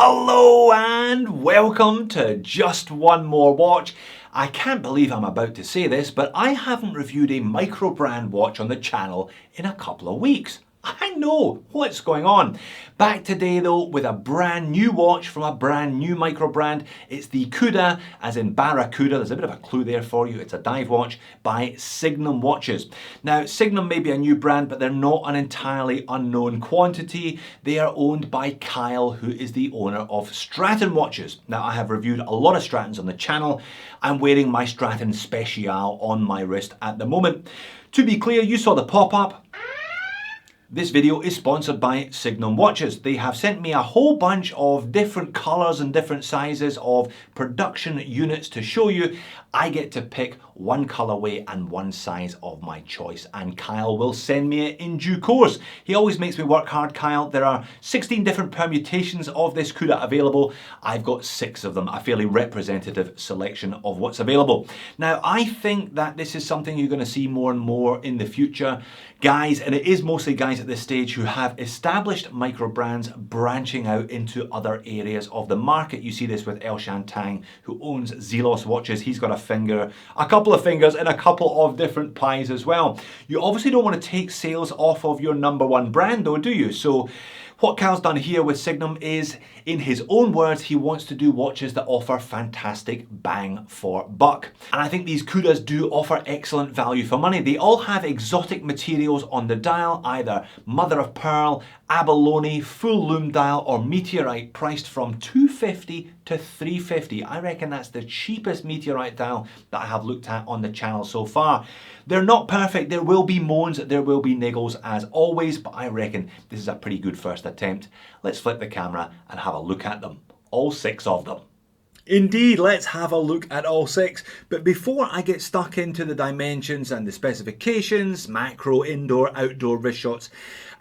Hello and welcome to Just One More Watch. I can't believe I'm about to say this, but I haven't reviewed a micro brand watch on the channel in a couple of weeks. I know, what's going on? Back today though with a brand new watch from a brand new micro brand. It's the Cuda, as in Barracuda. There's a bit of a clue there for you. It's a dive watch by Signum Watches. Now, Signum may be a new brand, but they're not an entirely unknown quantity. They are owned by Kyle, who is the owner of Stratton Watches. Now, I have reviewed a lot of Strattons on the channel. I'm wearing my Stratton Special on my wrist at the moment. To be clear, you saw the pop-up. This video is sponsored by Signum Watches. They have sent me a whole bunch of different colours and different sizes of production units to show you. I get to pick one colourway and one size of my choice, and Kyle will send me it in due course. He always makes me work hard, Kyle. There are 16 different permutations of this Cuda available. I've got 6 of them, a fairly representative selection of what's available. Now, I think that this is something you're going to see more and more in the future. Guys, and it is mostly guys at this stage, who have established micro brands branching out into other areas of the market. You see this with El Shantang, who owns Zelos Watches. He's got a finger, a couple of fingers in a couple of different pies as well. You obviously don't want to take sales off of your number one brand though, do you? So what Kyle's done here with Signum is, in his own words, he wants to do watches that offer fantastic bang for buck. And I think these Cudas do offer excellent value for money. They all have exotic materials on the dial, either mother of pearl, abalone, full lume dial, or meteorite, priced from $250 to $350. I reckon that's the cheapest meteorite dial that I have looked at on the channel so far. They're not perfect. There will be moans, there will be niggles as always, but I reckon this is a pretty good first attempt. Let's flip the camera and have a look at them. All 6 of them. Indeed, let's have a look at all 6. But before I get stuck into the dimensions and the specifications, macro, indoor, outdoor wrist shots,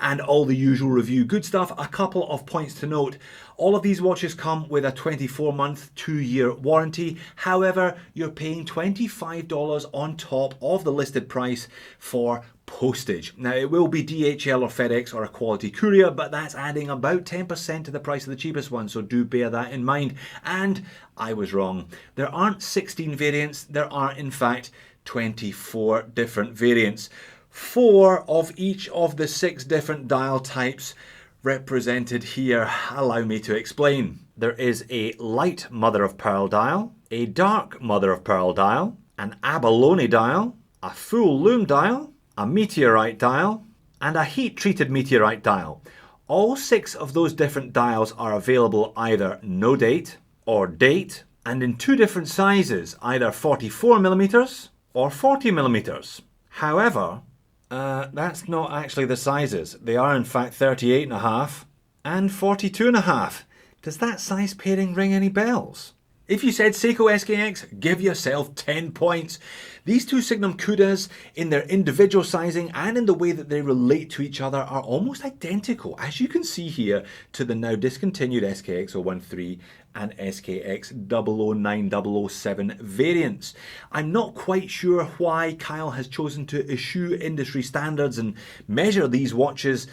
and all the usual review good stuff, a couple of points to note. All of these watches come with a 24-month, 2-year warranty. However, you're paying $25 on top of the listed price for postage. Now, it will be DHL or FedEx or a quality courier, but that's adding about 10% to the price of the cheapest one, so do bear that in mind. And I was wrong. There aren't 16 variants, there are in fact 24 different variants. 4 of each of the 6 different dial types represented here. Allow me to explain. There is a light mother of pearl dial, a dark mother of pearl dial, an abalone dial, a full lume dial, a meteorite dial, and a heat-treated meteorite dial. All 6 of those different dials are available either no date or date, and in 2 different sizes, either 44mm or 40mm. However, that's not actually the sizes. They are in fact 38.5 and 42.5. Does that size pairing ring any bells? If you said Seiko SKX, give yourself 10 points. These 2 Signum Cudas, in their individual sizing and in the way that they relate to each other, are almost identical, as you can see here, to the now discontinued SKX 013 and SKX 009007 variants. I'm not quite sure why Kyle has chosen to eschew industry standards and measure these watches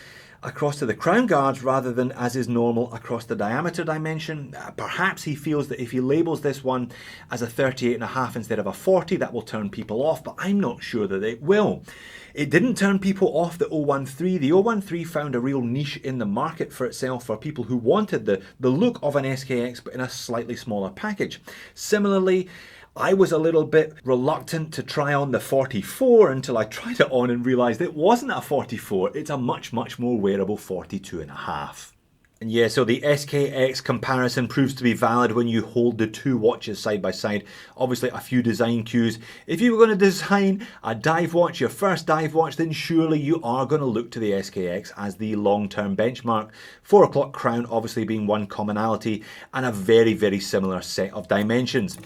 across to the crown guards rather than, as is normal, across the diameter dimension. Perhaps he feels that if he labels this one as a 38.5 instead of a 40, that will turn people off, but I'm not sure that it will. It didn't turn people off the 013. The 013 found a real niche in the market for itself for people who wanted the look of an SKX but in a slightly smaller package. Similarly, I was a little bit reluctant to try on the 44 until I tried it on and realised it wasn't a 44, it's a much more wearable 42.5. And yeah, so the SKX comparison proves to be valid when you hold the 2 watches side by side. Obviously a few design cues. If you were going to design a dive watch, your first dive watch, then surely you are going to look to the SKX as the long-term benchmark. 4 o'clock crown obviously being one commonality, and a very similar set of dimensions.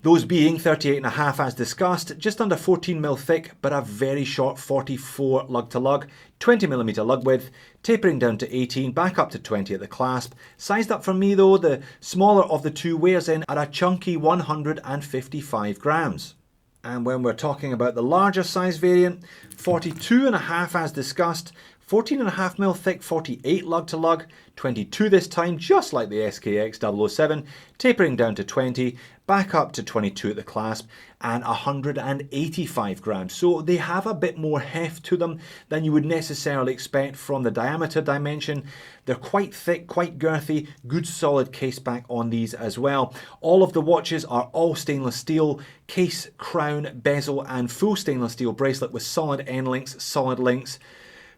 Those being 38.5 as discussed, just under 14mm thick, but a very short 44 lug to lug, 20mm lug width, tapering down to 18, back up to 20 at the clasp. Sized up for me though, the smaller of the 2 wears in at a chunky 155 grams. And when we're talking about the larger size variant, 42.5 as discussed, 14.5mm thick 48 lug to lug, 22 this time, just like the SKX 007, tapering down to 20, back up to 22 at the clasp, and 185 grams. So they have a bit more heft to them than you would necessarily expect from the diameter dimension. They're quite thick, quite girthy, good solid case back on these as well. All of the watches are all stainless steel, case, crown, bezel, and full stainless steel bracelet with solid end links, solid links,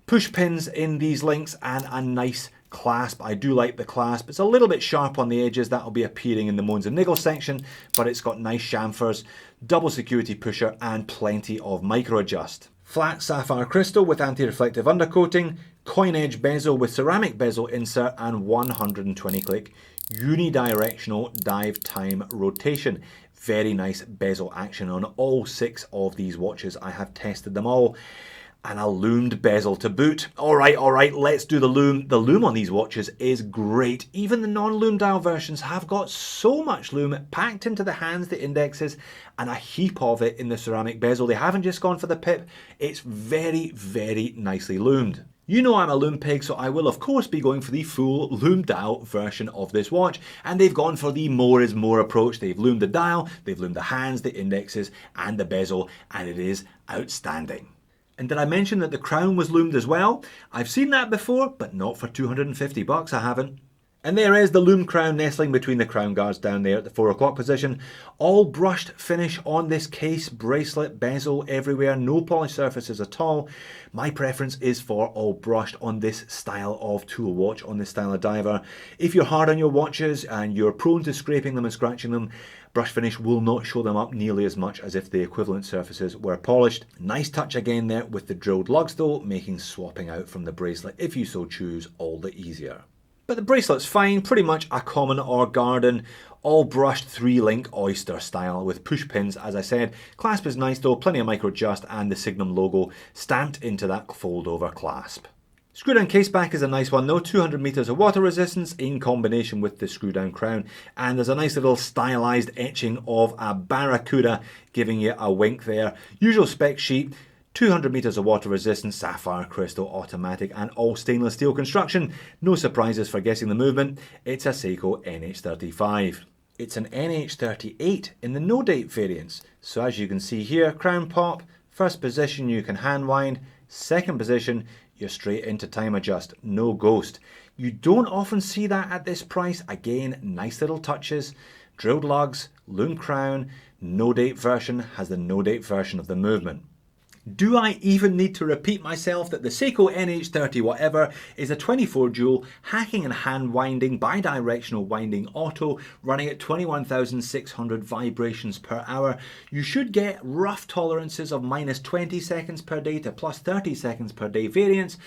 push pins in these links, and a nice clasp. I do like the clasp. It's a little bit sharp on the edges. That'll be appearing in the Moans and Niggles section, but it's got nice chamfers, double security pusher, and plenty of micro adjust. Flat sapphire crystal with anti-reflective undercoating, coin edge bezel with ceramic bezel insert, and 120 click unidirectional dive time rotation. Very nice bezel action on all 6 of these watches. I have tested them all. And a lumed bezel to boot. All right, let's do the lume. The lume on these watches is great. Even the non-lume dial versions have got so much lume packed into the hands, the indexes, and a heap of it in the ceramic bezel. They haven't just gone for the pip. It's very, very nicely lumed. You know I'm a lume pig, so I will of course be going for the full lume dial version of this watch, and they've gone for the more is more approach. They've lumed the dial, they've lumed the hands, the indexes, and the bezel, and it is outstanding. And did I mention that the crown was lumed as well? I've seen that before, but not for 250 bucks, I haven't. And there is the lume crown nestling between the crown guards down there at the 4 o'clock position. All brushed finish on this case, bracelet, bezel, everywhere, no polished surfaces at all. My preference is for all brushed on this style of tool watch, on this style of diver. If you're hard on your watches and you're prone to scraping them and scratching them, brush finish will not show them up nearly as much as if the equivalent surfaces were polished. Nice touch again there with the drilled lugs though, making swapping out from the bracelet, if you so choose, all the easier. But the bracelet's fine, pretty much a common or garden, all brushed 3-link oyster style with push pins, as I said. Clasp is nice though, plenty of micro adjust, and the Signum logo stamped into that fold over clasp. Screw down case back is a nice one though, 200 meters of water resistance in combination with the screw down crown, and there's a nice little stylized etching of a barracuda giving you a wink there. Usual spec sheet, 200 meters of water resistance, sapphire crystal, automatic, and all stainless steel construction. No surprises for guessing the movement. It's a Seiko NH35. It's an NH38 in the no date variants. So as you can see here, crown pop, first position you can hand wind, second position you're straight into time adjust, no ghost. You don't often see that at this price. Again, nice little touches, drilled lugs, lume crown, no date version has the no date version of the movement. Do I even need to repeat myself that the Seiko NH30 whatever is a 24 jewel hacking and hand winding bidirectional winding auto running at 21,600 vibrations per hour. You should get rough tolerances of minus 20 seconds per day to plus 30 seconds per day variants.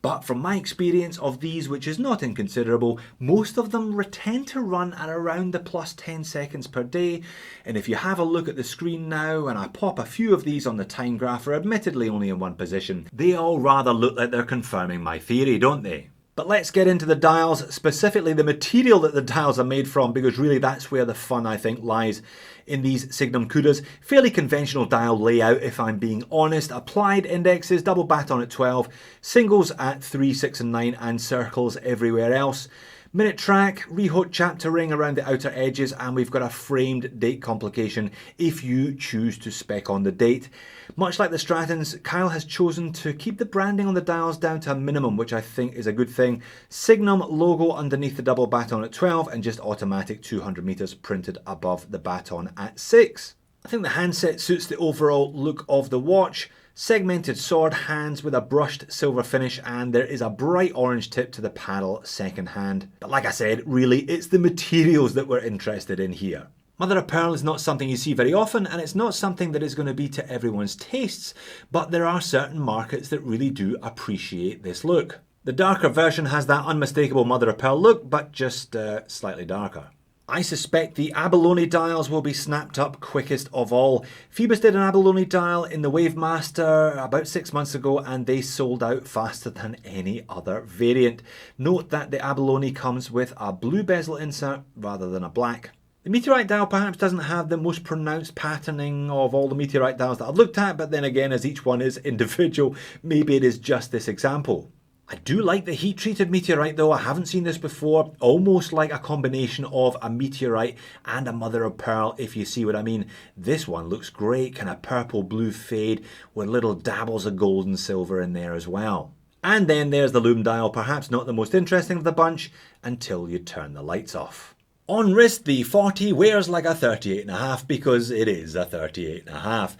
But from my experience of these, which is not inconsiderable, most of them tend to run at around the plus 10 seconds per day. And if you have a look at the screen now, and I pop a few of these on the time grapher, admittedly only in one position, they all rather look like they're confirming my theory, don't they? But let's get into the dials, specifically the material that the dials are made from, because really that's where the fun, I think, lies in these Signum Cudas. Fairly conventional dial layout, if I'm being honest. Applied indexes, double baton at 12, singles at 3, 6 and 9, and circles everywhere else. Minute track, rehaut chapter ring around the outer edges, and we've got a framed date complication if you choose to spec on the date. Much like the Stratons, Kyle has chosen to keep the branding on the dials down to a minimum, which I think is a good thing. Signum logo underneath the double baton at 12 and just automatic 200 meters printed above the baton at 6. I think the handset suits the overall look of the watch. Segmented sword hands with a brushed silver finish, and there is a bright orange tip to the paddle second hand. But like I said, really it's the materials that we're interested in here. Mother of pearl is not something you see very often, and it's not something that is going to be to everyone's tastes, but there are certain markets that really do appreciate this look. The darker version has that unmistakable mother of pearl look, but just slightly darker. I suspect the abalone dials will be snapped up quickest of all. Phoebus did an abalone dial in the Wavemaster about 6 months ago, and they sold out faster than any other variant. Note that the abalone comes with a blue bezel insert rather than a black. The Meteorite dial perhaps doesn't have the most pronounced patterning of all the Meteorite dials that I've looked at, but then again, as each one is individual, maybe it is just this example. I do like the heat-treated meteorite though. I haven't seen this before. Almost like a combination of a meteorite and a mother of pearl, if you see what I mean. This one looks great, kind of purple-blue fade with little dabbles of gold and silver in there as well. And then there's the Lume dial, perhaps not the most interesting of the bunch until you turn the lights off. On wrist, the 40 wears like a 38.5 because it is a 38.5.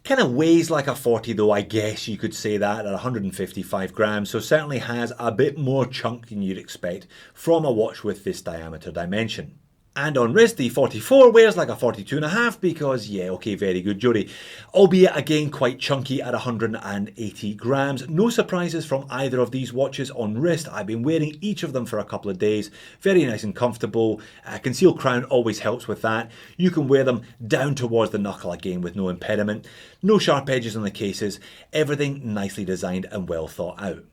Kind of weighs like a 40 though, I guess you could say that, at 155 grams, so certainly has a bit more chunk than you'd expect from a watch with this diameter dimension. And on wrist, the 44 wears like a 42.5 because, yeah, okay, very good, Jody. Albeit, again, quite chunky at 180 grams. No surprises from either of these watches on wrist. I've been wearing each of them for a couple of days. Very nice and comfortable. Concealed crown always helps with that. You can wear them down towards the knuckle again with no impediment. No sharp edges on the cases. Everything nicely designed and well thought out.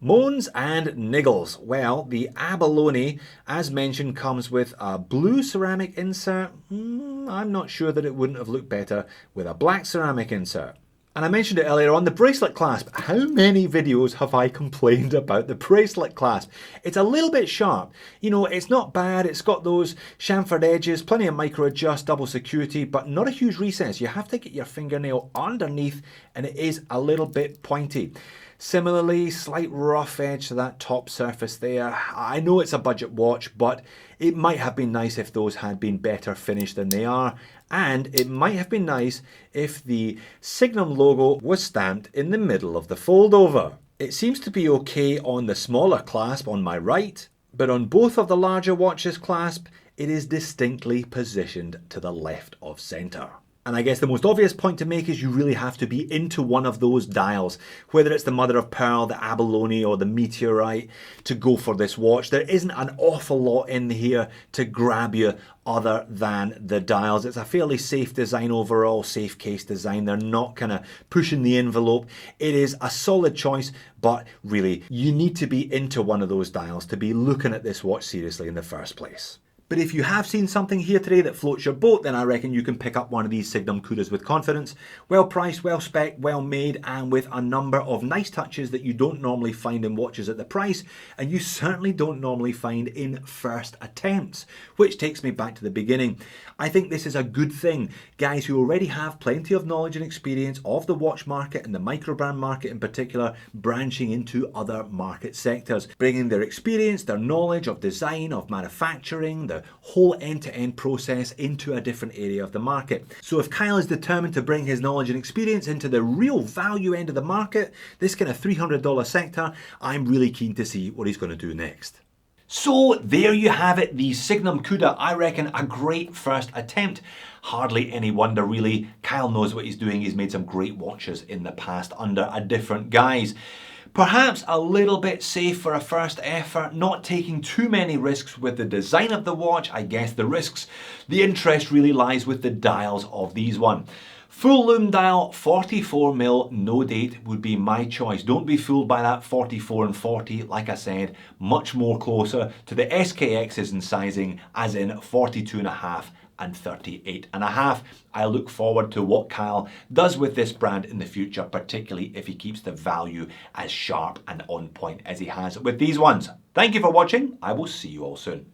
Moans and niggles. Well, the abalone, as mentioned, comes with a blue ceramic insert. I'm not sure that it wouldn't have looked better with a black ceramic insert. And I mentioned it earlier on, the bracelet clasp. How many videos have I complained about the bracelet clasp? It's a little bit sharp. You know, it's not bad. It's got those chamfered edges, plenty of micro adjust, double security, but not a huge recess. You have to get your fingernail underneath and it is a little bit pointy. Similarly, slight rough edge to that top surface there. I know it's a budget watch, but it might have been nice if those had been better finished than they are. And it might have been nice if the Signum logo was stamped in the middle of the fold over. It seems to be okay on the smaller clasp on my right, but on both of the larger watches clasp, it is distinctly positioned to the left of center. And I guess the most obvious point to make is you really have to be into one of those dials, whether it's the mother of pearl, the abalone or the meteorite, to go for this watch. There isn't an awful lot in here to grab you other than the dials. It's a fairly safe design overall, safe case design. They're not kind of pushing the envelope. It is a solid choice, but really you need to be into one of those dials to be looking at this watch seriously in the first place. But if you have seen something here today that floats your boat, then I reckon you can pick up one of these Signum Cudas with confidence. Well priced, well spec'd, well made, and with a number of nice touches that you don't normally find in watches at the price, and you certainly don't normally find in first attempts. Which takes me back to the beginning. I think this is a good thing. Guys who already have plenty of knowledge and experience of the watch market and the microbrand market in particular, branching into other market sectors, bringing their experience, their knowledge of design, of manufacturing, the whole end-to-end process into a different area of the market. So if Kyle is determined to bring his knowledge and experience into the real value end of the market, this kind of $300 sector, I'm really keen to see what he's going to do next. So there you have it, the Signum Cuda. I reckon a great first attempt. Hardly any wonder really. Kyle knows what he's doing. He's made some great watches in the past under a different guise. Perhaps a little bit safe for a first effort, not taking too many risks with the design of the watch. I guess the interest really lies with the dials of these one. Full Lume dial, 44mm, no date would be my choice. Don't be fooled by that 44 and 40. Like I said, much more closer to the SKXs in sizing, as in 42.5 and 38.5. I look forward to what Kyle does with this brand in the future, particularly if he keeps the value as sharp and on point as he has with these ones. Thank you for watching. I will see you all soon.